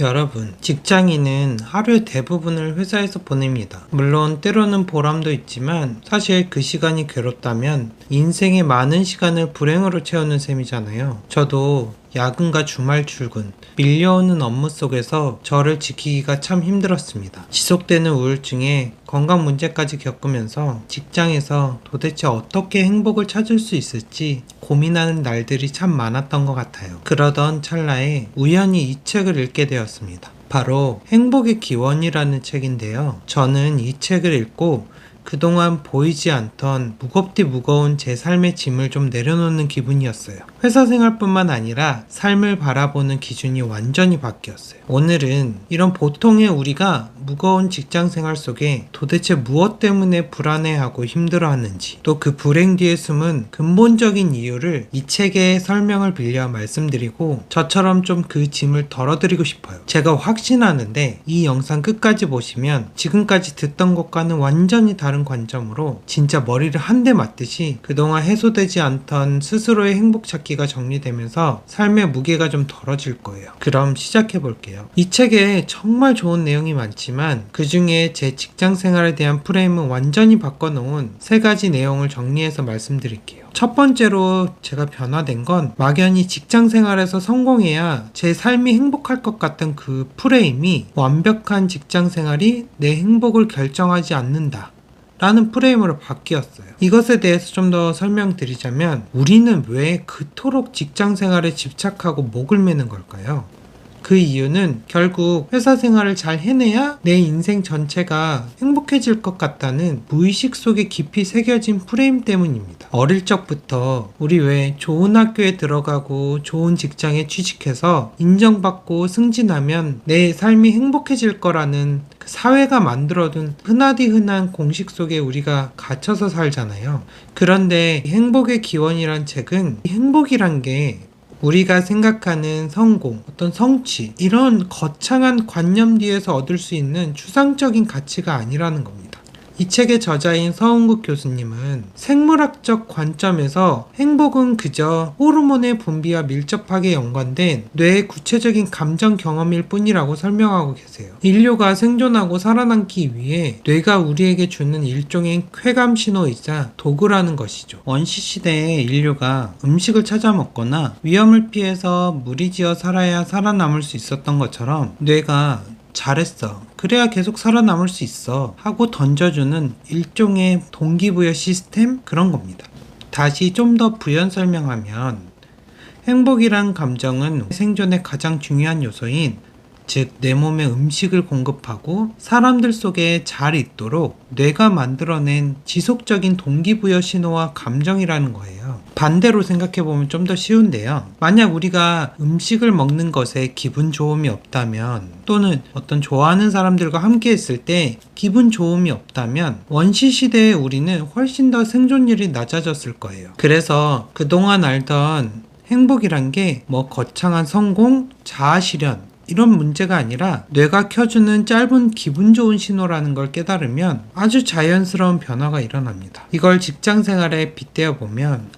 여러분, 직장인은 하루의 대부분을 회사에서 보냅니다. 물론 때로는 보람도 있지만 사실 그 시간이 괴롭다면 인생의 많은 시간을 불행으로 채우는 셈이잖아요. 저도 야근과 주말 출근, 밀려오는 업무 속에서 저를 지키기가 참 힘들었습니다. 지속되는 우울증에 건강 문제까지 겪으면서 직장에서 도대체 어떻게 행복을 찾을 수 있을지 고민하는 날들이 참 많았던 것 같아요. 그러던 찰나에 우연히 이 책을 읽게 되었습니다. 바로 행복의 기원이라는 책인데요. 저는 이 책을 읽고 그동안 보이지 않던 무겁디 무거운 제 삶의 짐을 좀 내려놓는 기분이었어요. 회사 생활뿐만 아니라 삶을 바라보는 기준이 완전히 바뀌었어요. 오늘은 이런 보통의 우리가 무거운 직장 생활 속에 도대체 무엇 때문에 불안해하고 힘들어하는지, 또 그 불행 뒤에 숨은 근본적인 이유를 이 책의 설명을 빌려 말씀드리고 저처럼 좀 그 짐을 덜어드리고 싶어요. 제가 확신하는데 이 영상 끝까지 보시면 지금까지 듣던 것과는 완전히 다른 관점으로 진짜 머리를 한 대 맞듯이 그동안 해소되지 않던 스스로의 행복 찾기가 정리되면서 삶의 무게가 좀 덜어질 거예요. 그럼 시작해 볼게요. 이 책에 정말 좋은 내용이 많지만 그 중에 제 직장 생활에 대한 프레임을 완전히 바꿔놓은 세 가지 내용을 정리해서 말씀드릴게요. 첫 번째로 제가 변화된 건 막연히 직장 생활에서 성공해야 제 삶이 행복할 것 같은 그 프레임이 완벽한 직장 생활이 내 행복을 결정하지 않는다 라는 프레임으로 바뀌었어요. 이것에 대해서 좀 더 설명드리자면 우리는 왜 그토록 직장 생활에 집착하고 목을 매는 걸까요? 그 이유는 결국 회사 생활을 잘 해내야 내 인생 전체가 행복해질 것 같다는 무의식 속에 깊이 새겨진 프레임 때문입니다. 어릴 적부터 우리 왜 좋은 학교에 들어가고 좋은 직장에 취직해서 인정받고 승진하면 내 삶이 행복해질 거라는 그 사회가 만들어둔 흔하디 흔한 공식 속에 우리가 갇혀서 살잖아요. 그런데 행복의 기원이란 책은 행복이란 게 우리가 생각하는 성공, 어떤 성취, 이런 거창한 관념 뒤에서 얻을 수 있는 추상적인 가치가 아니라는 겁니다. 이 책의 저자인 서은국 교수님은 생물학적 관점에서 행복은 그저 호르몬의 분비와 밀접하게 연관된 뇌의 구체적인 감정 경험일 뿐이라고 설명하고 계세요. 인류가 생존하고 살아남기 위해 뇌가 우리에게 주는 일종의 쾌감 신호이자 도구라는 것이죠. 원시시대에 인류가 음식을 찾아 먹거나 위험을 피해서 무리지어 살아야 살아남을 수 있었던 것처럼 뇌가 잘했어, 그래야 계속 살아남을 수 있어 하고 던져주는 일종의 동기부여 시스템, 그런 겁니다. 다시 좀 더 부연 설명하면 행복이란 감정은 생존의 가장 중요한 요소인, 즉 내 몸에 음식을 공급하고 사람들 속에 잘 있도록 뇌가 만들어낸 지속적인 동기부여 신호와 감정이라는 거예요. 반대로 생각해보면 좀 더 쉬운데요. 만약 우리가 음식을 먹는 것에 기분 좋음이 없다면, 또는 어떤 좋아하는 사람들과 함께 있을 때 기분 좋음이 없다면 원시시대의 우리는 훨씬 더 생존율이 낮아졌을 거예요. 그래서 그동안 알던 행복이란 게 뭐 거창한 성공, 자아실현, 이런 문제가 아니라 뇌가 켜주는 짧은 기분 좋은 신호라는 걸 깨달으면 아주 자연스러운 변화가 일어납니다. 이걸 직장 생활에 빗대어 보면,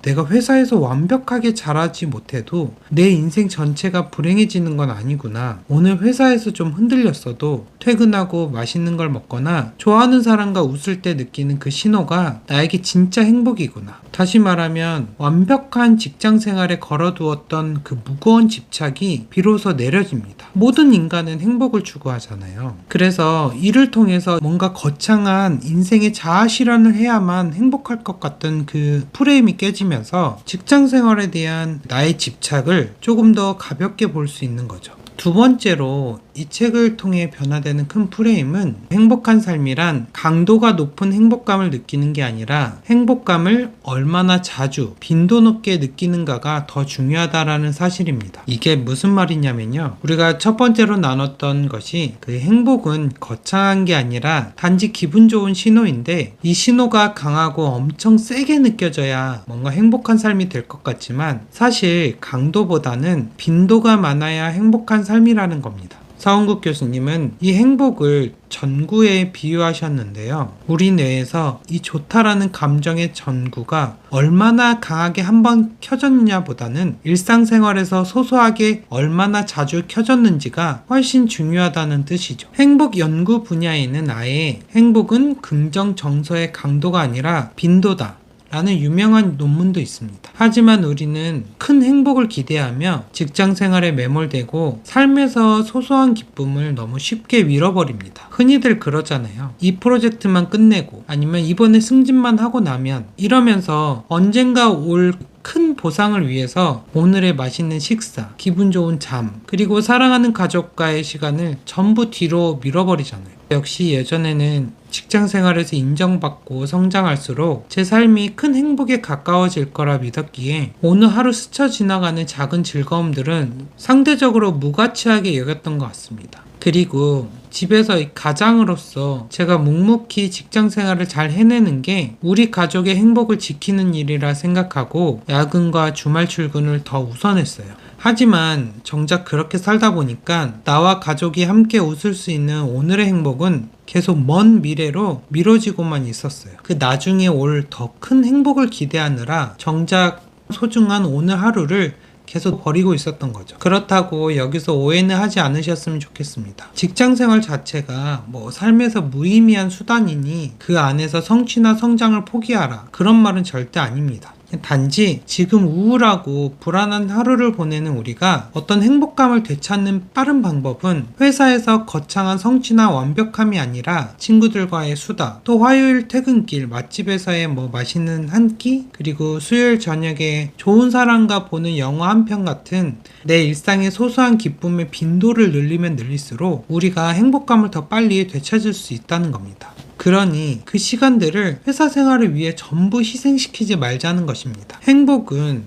내가 회사에서 완벽하게 잘하지 못해도 내 인생 전체가 불행해지는 건 아니구나. 오늘 회사에서 좀 흔들렸어도 퇴근하고 맛있는 걸 먹거나 좋아하는 사람과 웃을 때 느끼는 그 신호가 나에게 진짜 행복이구나. 다시 말하면 완벽한 직장 생활에 걸어두었던 그 무거운 집착이 비로소 내려집니다. 모든 인간은 행복을 추구하잖아요. 그래서 이를 통해서 뭔가 거창한 인생의 자아 실현을 해야만 행복할 것 같던 그 프레임이 깨지면서 직장 생활에 대한 나의 집착을 조금 더 가볍게 볼 수 있는 거죠. 두 번째로 이 책을 통해 변화되는 큰 프레임은 행복한 삶이란 강도가 높은 행복감을 느끼는 게 아니라 행복감을 얼마나 자주 빈도 높게 느끼는가가 더 중요하다라는 사실입니다. 이게 무슨 말이냐면요, 우리가 첫 번째로 나눴던 것이 그 행복은 거창한 게 아니라 단지 기분 좋은 신호인데, 이 신호가 강하고 엄청 세게 느껴져야 뭔가 행복한 삶이 될 것 같지만 사실 강도보다는 빈도가 많아야 행복한 삶이라는 겁니다. 서은국 교수님은 이 행복을 전구에 비유하셨는데요. 우리 뇌에서 이 좋다라는 감정의 전구가 얼마나 강하게 한번 켜졌느냐보다는 일상생활에서 소소하게 얼마나 자주 켜졌는지가 훨씬 중요하다는 뜻이죠. 행복 연구 분야에는 아예 행복은 긍정 정서의 강도가 아니라 빈도다 라는 유명한 논문도 있습니다. 하지만 우리는 큰 행복을 기대하며 직장 생활에 매몰되고 삶에서 소소한 기쁨을 너무 쉽게 잃어버립니다. 흔히들 그러잖아요. 이 프로젝트만 끝내고 아니면 이번에 승진만 하고 나면 이러면서 언젠가 올 큰 보상을 위해서 오늘의 맛있는 식사, 기분 좋은 잠, 그리고 사랑하는 가족과의 시간을 전부 뒤로 밀어버리잖아요. 역시 예전에는 직장 생활에서 인정받고 성장할수록 제 삶이 큰 행복에 가까워질 거라 믿었기에 오늘 하루 스쳐 지나가는 작은 즐거움들은 상대적으로 무가치하게 여겼던 것 같습니다. 그리고 집에서 가장으로서 제가 묵묵히 직장 생활을 잘 해내는 게 우리 가족의 행복을 지키는 일이라 생각하고 야근과 주말 출근을 더 우선했어요. 하지만 정작 그렇게 살다 보니까 나와 가족이 함께 웃을 수 있는 오늘의 행복은 계속 먼 미래로 미뤄지고만 있었어요. 그 나중에 올 더 큰 행복을 기대하느라 정작 소중한 오늘 하루를 계속 버리고 있었던 거죠. 그렇다고 여기서 오해는 하지 않으셨으면 좋겠습니다. 직장 생활 자체가 삶에서 무의미한 수단이니 그 안에서 성취나 성장을 포기하라. 그런 말은 절대 아닙니다. 단지 지금 우울하고 불안한 하루를 보내는 우리가 어떤 행복감을 되찾는 빠른 방법은 회사에서 거창한 성취나 완벽함이 아니라 친구들과의 수다, 또 화요일 퇴근길 맛집에서의 맛있는 한 끼, 그리고 수요일 저녁에 좋은 사람과 보는 영화 한 편 같은 내 일상의 소소한 기쁨의 빈도를 늘리면 늘릴수록 우리가 행복감을 더 빨리 되찾을 수 있다는 겁니다. 그러니 그 시간들을 회사 생활을 위해 전부 희생시키지 말자는 것입니다. 행복은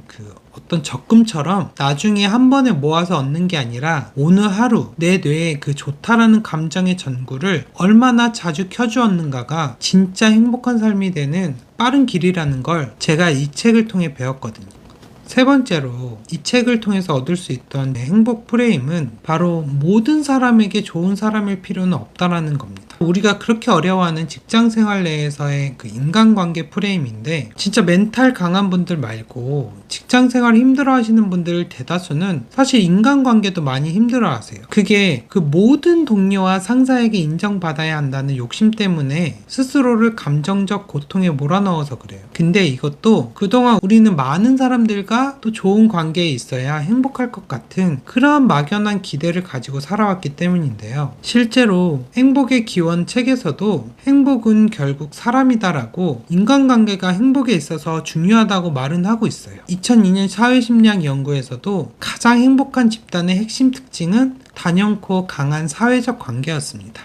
어떤 적금처럼 나중에 한 번에 모아서 얻는 게 아니라 오늘 하루 내 뇌에 그 좋다라는 감정의 전구를 얼마나 자주 켜주었는가가 진짜 행복한 삶이 되는 빠른 길이라는 걸 제가 이 책을 통해 배웠거든요. 세 번째로 이 책을 통해서 얻을 수 있던 행복 프레임은 바로 모든 사람에게 좋은 사람일 필요는 없다라는 겁니다. 우리가 그렇게 어려워하는 직장 생활 내에서의 그 인간관계 프레임인데 진짜 멘탈 강한 분들 말고 직장 생활 힘들어 하시는 분들 대다수는 사실 인간관계도 많이 힘들어 하세요. 그게 그 모든 동료와 상사에게 인정받아야 한다는 욕심 때문에 스스로를 감정적 고통에 몰아넣어서 그래요. 근데 이것도 그동안 우리는 많은 사람들과 또 좋은 관계에 있어야 행복할 것 같은 그러한 막연한 기대를 가지고 살아왔기 때문인데요. 실제로 행복의 기원 책에서도 행복은 결국 사람이다라고 인간관계가 행복에 있어서 중요하다고 말은 하고 있어요. 2002년 사회심리학 연구에서도 가장 행복한 집단의 핵심 특징은 단연코 강한 사회적 관계였습니다.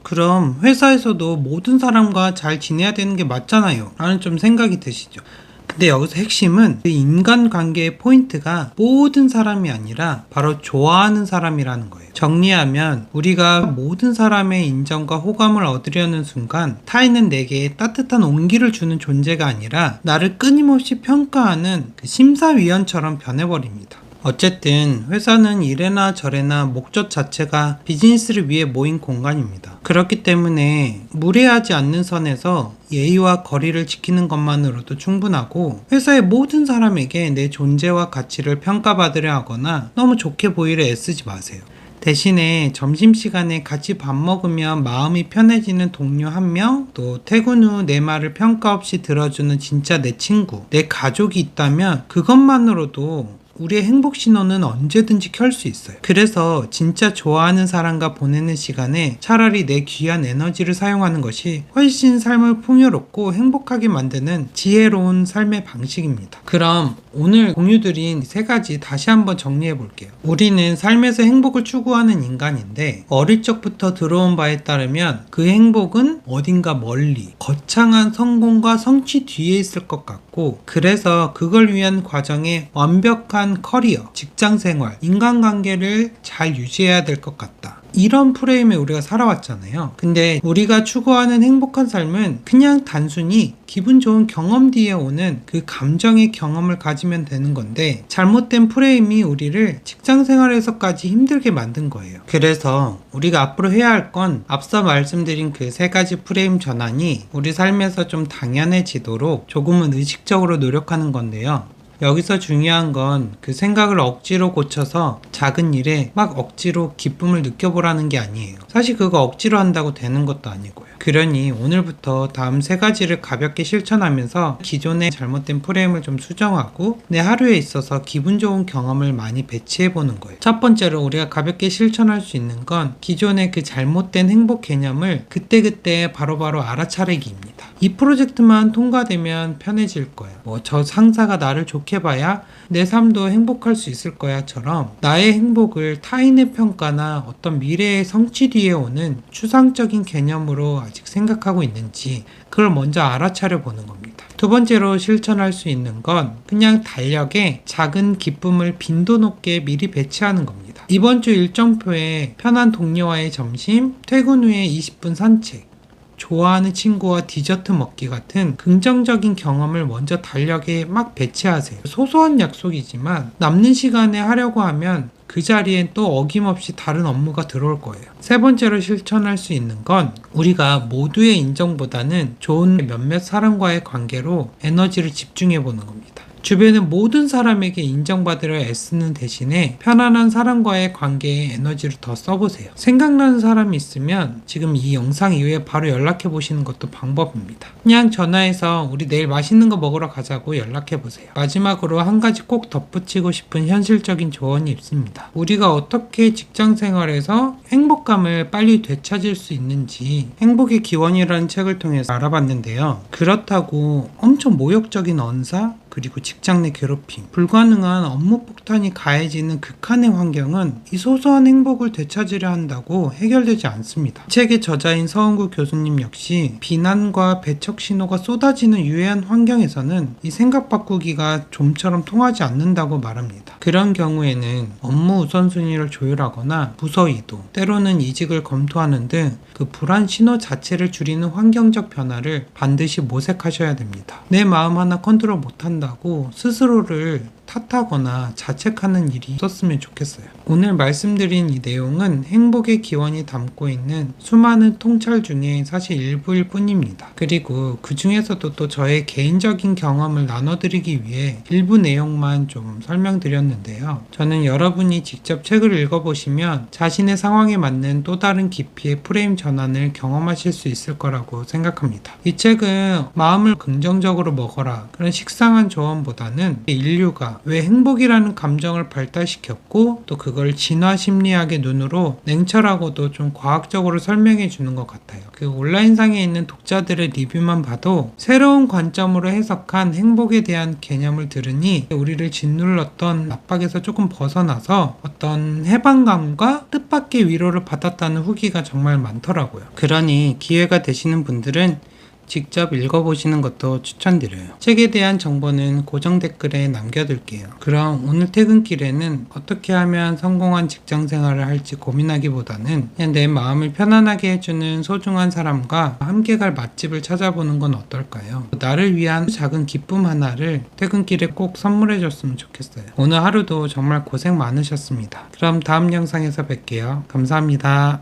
그럼 회사에서도 모든 사람과 잘 지내야 되는 게 맞잖아요 라는 좀 생각이 드시죠. 근데 여기서 핵심은 인간관계의 포인트가 모든 사람이 아니라 바로 좋아하는 사람이라는 거예요. 정리하면 우리가 모든 사람의 인정과 호감을 얻으려는 순간 타인은 내게 따뜻한 온기를 주는 존재가 아니라 나를 끊임없이 평가하는 그 심사위원처럼 변해버립니다. 어쨌든 회사는 이래나 저래나 목적 자체가 비즈니스를 위해 모인 공간입니다. 그렇기 때문에 무례하지 않는 선에서 예의와 거리를 지키는 것만으로도 충분하고 회사의 모든 사람에게 내 존재와 가치를 평가받으려 하거나 너무 좋게 보이려 애쓰지 마세요. 대신에 점심시간에 같이 밥 먹으면 마음이 편해지는 동료 한 명, 또 퇴근 후 내 말을 평가 없이 들어주는 진짜 내 친구, 내 가족이 있다면 그것만으로도 우리의 행복 신호는 언제든지 켤 수 있어요. 그래서 진짜 좋아하는 사람과 보내는 시간에 차라리 내 귀한 에너지를 사용하는 것이 훨씬 삶을 풍요롭고 행복하게 만드는 지혜로운 삶의 방식입니다. 그럼 오늘 공유드린 세 가지 다시 한번 정리해 볼게요. 우리는 삶에서 행복을 추구하는 인간인데 어릴 적부터 들어온 바에 따르면 그 행복은 어딘가 멀리 거창한 성공과 성취 뒤에 있을 것 같고 그래서 그걸 위한 과정에 완벽한 커리어, 직장생활, 인간관계를 잘 유지해야 될 것 같다. 이런 프레임에 우리가 살아왔잖아요. 근데 우리가 추구하는 행복한 삶은 그냥 단순히 기분 좋은 경험 뒤에 오는 그 감정의 경험을 가지면 되는 건데, 잘못된 프레임이 우리를 직장 생활에서까지 힘들게 만든 거예요. 그래서 우리가 앞으로 해야 할 건 앞서 말씀드린 그 세 가지 프레임 전환이 우리 삶에서 좀 당연해지도록 조금은 의식적으로 노력하는 건데요. 여기서 중요한 건 그 생각을 억지로 고쳐서 작은 일에 막 억지로 기쁨을 느껴보라는 게 아니에요. 사실 그거 억지로 한다고 되는 것도 아니고요. 그러니 오늘부터 다음 세 가지를 가볍게 실천하면서 기존의 잘못된 프레임을 좀 수정하고 내 하루에 있어서 기분 좋은 경험을 많이 배치해 보는 거예요. 첫 번째로 우리가 가볍게 실천할 수 있는 건 기존의 그 잘못된 행복 개념을 그때그때 바로바로 알아차리기입니다. 이 프로젝트만 통과되면 편해질 거예요. 저 상사가 나를 좋게 봐야 내 삶도 행복할 수 있을 거야처럼 나의 행복을 타인의 평가나 어떤 미래의 성취 뒤에 오는 추상적인 개념으로 아직 생각하고 있는지 그걸 먼저 알아차려 보는 겁니다. 두 번째로 실천할 수 있는 건 그냥 달력에 작은 기쁨을 빈도 높게 미리 배치하는 겁니다. 이번 주 일정표에 편한 동료와의 점심, 퇴근 후에 20분 산책, 좋아하는 친구와 디저트 먹기 같은 긍정적인 경험을 먼저 달력에 막 배치하세요. 소소한 약속이지만 남는 시간에 하려고 하면 그 자리엔 또 어김없이 다른 업무가 들어올 거예요. 세 번째로 실천할 수 있는 건 우리가 모두의 인정보다는 좋은 몇몇 사람과의 관계로 에너지를 집중해 보는 겁니다. 주변의 모든 사람에게 인정받으려 애쓰는 대신에 편안한 사람과의 관계에 에너지를 더 써보세요. 생각나는 사람이 있으면 지금 이 영상 이후에 바로 연락해 보시는 것도 방법입니다. 그냥 전화해서 우리 내일 맛있는 거 먹으러 가자고 연락해 보세요. 마지막으로 한 가지 꼭 덧붙이고 싶은 현실적인 조언이 있습니다. 우리가 어떻게 직장 생활에서 행복감을 빨리 되찾을 수 있는지 행복의 기원이라는 책을 통해서 알아봤는데요. 그렇다고 엄청 모욕적인 언사, 그리고 직장 내 괴롭힘, 불가능한 업무 폭탄이 가해지는 극한의 환경은 이 소소한 행복을 되찾으려 한다고 해결되지 않습니다. 책의 저자인 서은구 교수님 역시 비난과 배척 신호가 쏟아지는 유해한 환경에서는 이 생각 바꾸기가 좀처럼 통하지 않는다고 말합니다. 그런 경우에는 업무 우선순위를 조율하거나 부서 이동, 때로는 이직을 검토하는 등 그 불안 신호 자체를 줄이는 환경적 변화를 반드시 모색하셔야 됩니다. 내 마음 하나 컨트롤 못한다고 스스로를 탓하거나 자책하는 일이 없었으면 좋겠어요. 오늘 말씀드린 이 내용은 행복의 기원이 담고 있는 수많은 통찰 중에 사실 일부일 뿐입니다. 그리고 그 중에서도 또 저의 개인적인 경험을 나눠드리기 위해 일부 내용만 좀 설명드렸는데요. 저는 여러분이 직접 책을 읽어보시면 자신의 상황에 맞는 또 다른 깊이의 프레임 전환을 경험하실 수 있을 거라고 생각합니다. 이 책은 마음을 긍정적으로 먹어라 그런 식상한 조언보다는 인류가 왜 행복이라는 감정을 발달시켰고 또 그걸 진화 심리학의 눈으로 냉철하고도 좀 과학적으로 설명해 주는 것 같아요. 그 온라인상에 있는 독자들의 리뷰만 봐도 새로운 관점으로 해석한 행복에 대한 개념을 들으니 우리를 짓눌렀던 압박에서 조금 벗어나서 어떤 해방감과 뜻밖의 위로를 받았다는 후기가 정말 많더라고요. 그러니 기회가 되시는 분들은 직접 읽어보시는 것도 추천드려요. 책에 대한 정보는 고정 댓글에 남겨둘게요. 그럼 오늘 퇴근길에는 어떻게 하면 성공한 직장 생활을 할지 고민하기보다는 그냥 내 마음을 편안하게 해주는 소중한 사람과 함께 갈 맛집을 찾아보는 건 어떨까요? 나를 위한 작은 기쁨 하나를 퇴근길에 꼭 선물해줬으면 좋겠어요. 오늘 하루도 정말 고생 많으셨습니다. 그럼 다음 영상에서 뵐게요. 감사합니다.